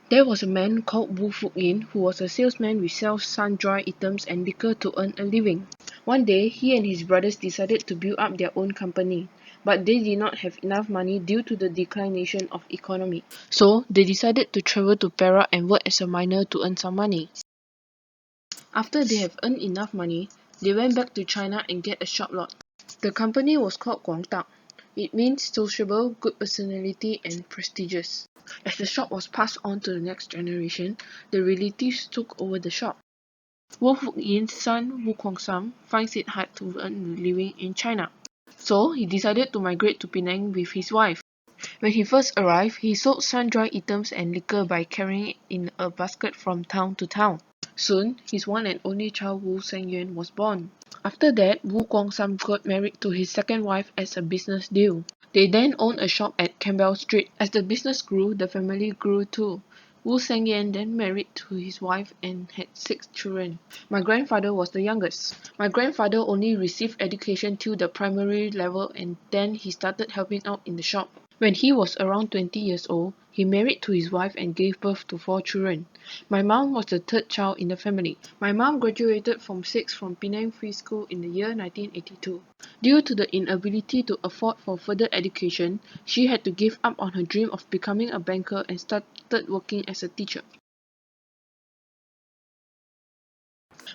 There was a man called Wu Fuk-yin who was a salesman who sells sun-dry items and liquor to earn a living. One day, he and his brothers decided to build up their own company, but they did not have enough money due to the declination of economy. So, they decided to travel to Perak and work as a miner to earn some money. After they have earned enough money, they went back to China and get a shop lot. The company was called Guangdak. It means sociable, good personality, and prestigious. As the shop was passed on to the next generation, the relatives took over the shop. Wu Fuk-yin's son Wu Guangsam finds it hard to earn a living in China. So he decided to migrate to Penang with his wife. When he first arrived, he sold sun-dry items and liquor by carrying it in a basket from town to town. Soon, his one and only child Wu Sengyuan was born. After that, Wu Guangsam got married to his second wife as a business deal. They then owned a shop at Campbell Street. As the business grew, the family grew too. Wu Sengyan then married to his wife and had 6 children. My grandfather was the youngest. My grandfather only received education till the primary level and then he started helping out in the shop. When he was around 20 years old, he married to his wife and gave birth to 4 children. My mom was the third child in the family. My mom graduated from 6 from Penang Free School in the year 1982. Due to the inability to afford for further education, she had to give up on her dream of becoming a banker and started working as a teacher.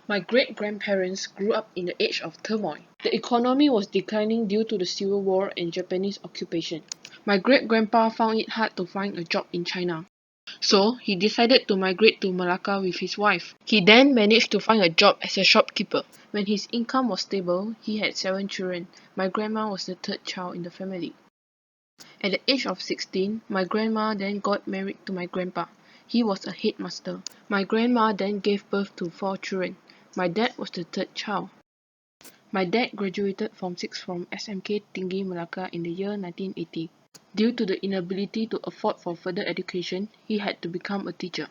My great-grandparents grew up in the age of turmoil. The economy was declining due to the Civil War and Japanese occupation. My great-grandpa found it hard to find a job in China. So, he decided to migrate to Malacca with his wife. He then managed to find a job as a shopkeeper. When his income was stable, he had 7 children. My grandma was the third child in the family. At the age of 16, my grandma then got married to my grandpa. He was a headmaster. My grandma then gave birth to 4 children. My dad was the third child. My dad graduated from 6 from SMK Tinggi Melaka in the year 1980. Due to the inability to afford for further education, he had to become a teacher.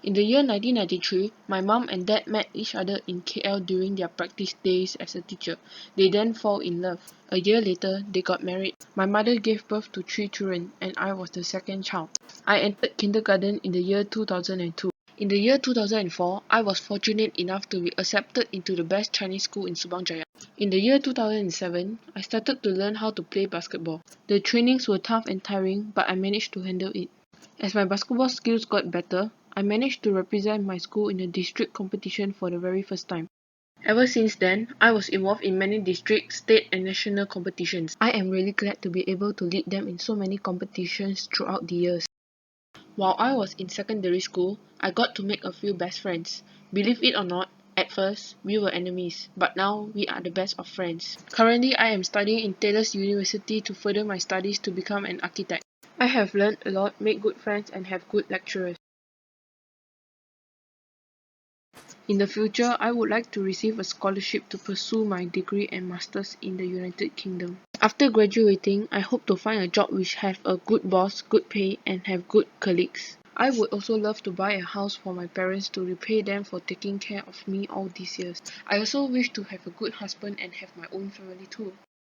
In the year 1993, my mom and dad met each other in KL during their practice days as a teacher. They then fell in love. A year later, they got married. My mother gave birth to 3 children and I was the second child. I entered kindergarten in the year 2002. In the year 2004, I was fortunate enough to be accepted into the best Chinese school in Subang Jaya. In the year 2007, I started to learn how to play basketball. The trainings were tough and tiring, but I managed to handle it. As my basketball skills got better, I managed to represent my school in a district competition for the very first time. Ever since then, I was involved in many district, state and national competitions. I am really glad to be able to lead them in so many competitions throughout the years. While I was in secondary school, I got to make a few best friends. Believe it or not, at first, we were enemies, but now we are the best of friends. Currently, I am studying in Taylor's University to further my studies to become an architect. I have learned a lot, made good friends and have good lecturers. In the future, I would like to receive a scholarship to pursue my degree and masters in the United Kingdom. After graduating, I hope to find a job which have a good boss, good pay, and have good colleagues. I would also love to buy a house for my parents to repay them for taking care of me all these years. I also wish to have a good husband and have my own family too.